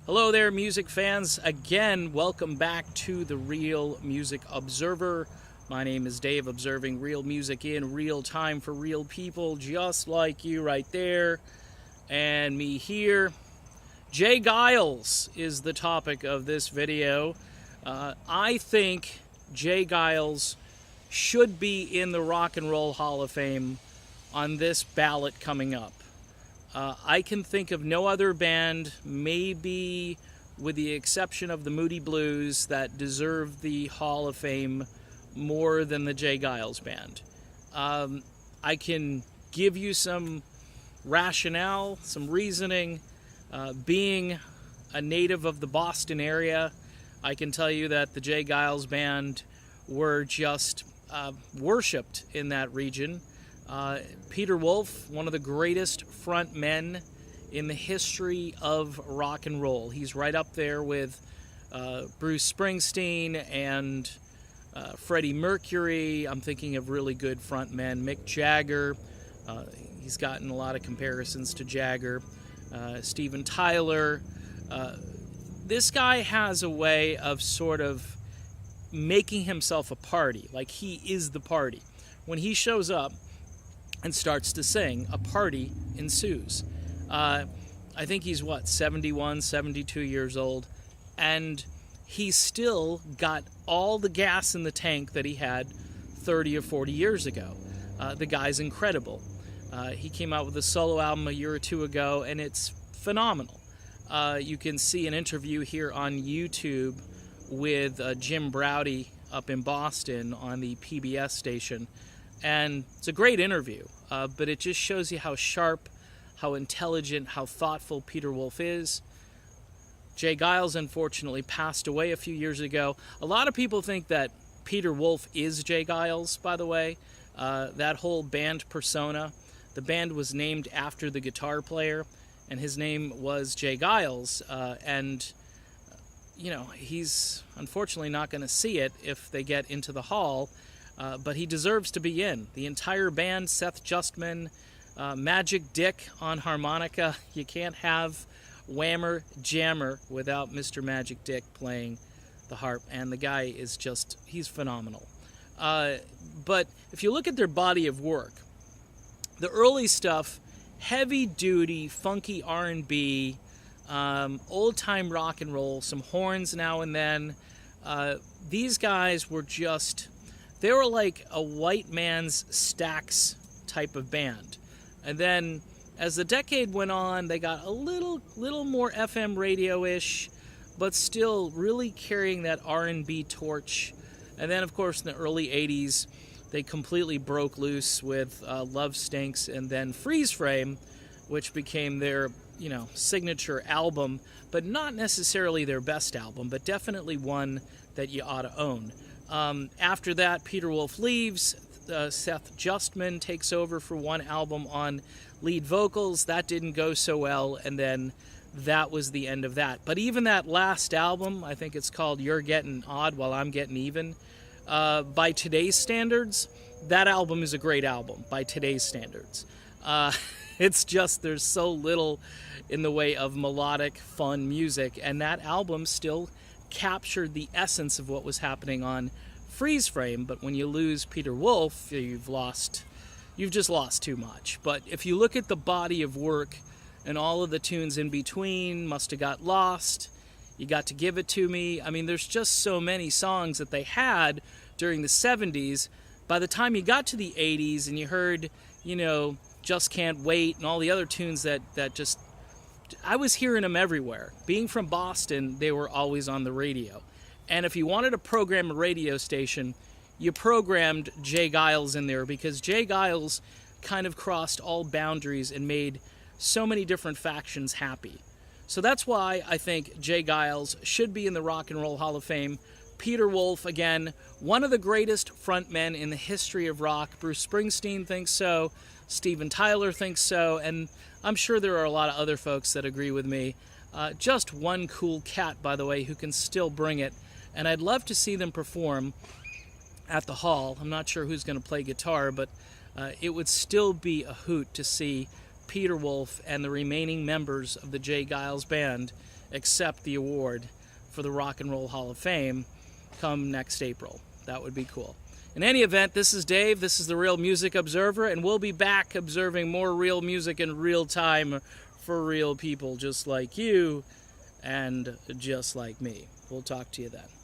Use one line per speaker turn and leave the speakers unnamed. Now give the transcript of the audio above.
Hello there, music fans. Again, welcome back to the Real Music Observer. My name is Dave, observing real music in real time for real people, just like you right there and me here. J Geils is the topic of this video. I think J Geils should be in the Rock and Roll Hall of Fame on this ballot coming up. I can think of no other band, maybe with the exception of the Moody Blues, that deserve the Hall of Fame more than the J Geils Band. I can give you some rationale, some reasoning. Being a native of the Boston area, I can tell you that the J Geils Band were just worshipped in that region. Peter Wolf, one of the greatest front men in the history of rock and roll. He's right up there with Bruce Springsteen and Freddie Mercury. I'm thinking of really good front men. Mick Jagger. He's gotten a lot of comparisons to Jagger. Steven Tyler. This guy has a way of sort of making himself a party. Like, he is the party. When he shows up and starts to sing, a party ensues. I think he's, 71, 72 years old, and he's still got all the gas in the tank that he had 30 or 40 years ago. The guy's incredible. He came out with a solo album a year or two ago, and it's phenomenal. You can see an interview here on YouTube with Jim Braude up in Boston on the PBS station. And it's a great interview, but it just shows you how sharp, how intelligent, how thoughtful Peter Wolf is. J Geils, unfortunately, passed away a few years ago. A lot of people think that Peter Wolf is J Geils, by the way. That whole band persona. The band was named after the guitar player, and his name was J Geils. He's unfortunately not going to see it if they get into the hall. But he deserves to be in. The entire band, Seth Justman, Magic Dick on harmonica. You can't have Whammer Jammer without Mr. Magic Dick playing the harp. And the guy is he's phenomenal. But if you look at their body of work, the early stuff, heavy-duty, funky R&B, old-time rock and roll, some horns now and then. These guys were they were like a white man's Stax type of band. And then as the decade went on, they got a little more FM radio-ish, but still really carrying that R&B torch. And then, of course, in the early 80s, they completely broke loose with Love Stinks and then Freeze Frame, which became their, signature album, but not necessarily their best album, but definitely one that you ought to own. After that, Peter Wolf leaves. Seth Justman takes over for one album on lead vocals. That didn't go so well, and then that was the end of that. But even that last album, I think it's called You're Getting Odd While I'm Getting Even, by today's standards, that album is a great album by today's standards. It's just there's so little in the way of melodic, fun music, and that album still captured the essence of what was happening on Freeze Frame. But when you lose Peter Wolf, you've just lost too much. But if you look at the body of work and all of the tunes in between, Must Have Got Lost, You Got to Give It To Me, I mean, there's just so many songs that they had during the 70s. By the time you got to the 80s and you heard, Just Can't Wait and all the other tunes that just, I was hearing them everywhere. Being from Boston, they were always on the radio. And if you wanted to program a radio station, you programmed J Geils in there, because J Geils kind of crossed all boundaries and made so many different factions happy. So that's why I think J Geils should be in the Rock and Roll Hall of Fame. Peter Wolf, again, one of the greatest frontmen in the history of rock. Bruce Springsteen thinks so. Steven Tyler thinks so. And I'm sure there are a lot of other folks that agree with me. Just one cool cat, by the way, who can still bring it. And I'd love to see them perform at the hall. I'm not sure who's going to play guitar, but it would still be a hoot to see Peter Wolf and the remaining members of the J Geils Band accept the award for the Rock and Roll Hall of Fame come next April. That would be cool. In any event, this is Dave. This is the Real Music Observer, and we'll be back observing more real music in real time for real people just like you and just like me. We'll talk to you then.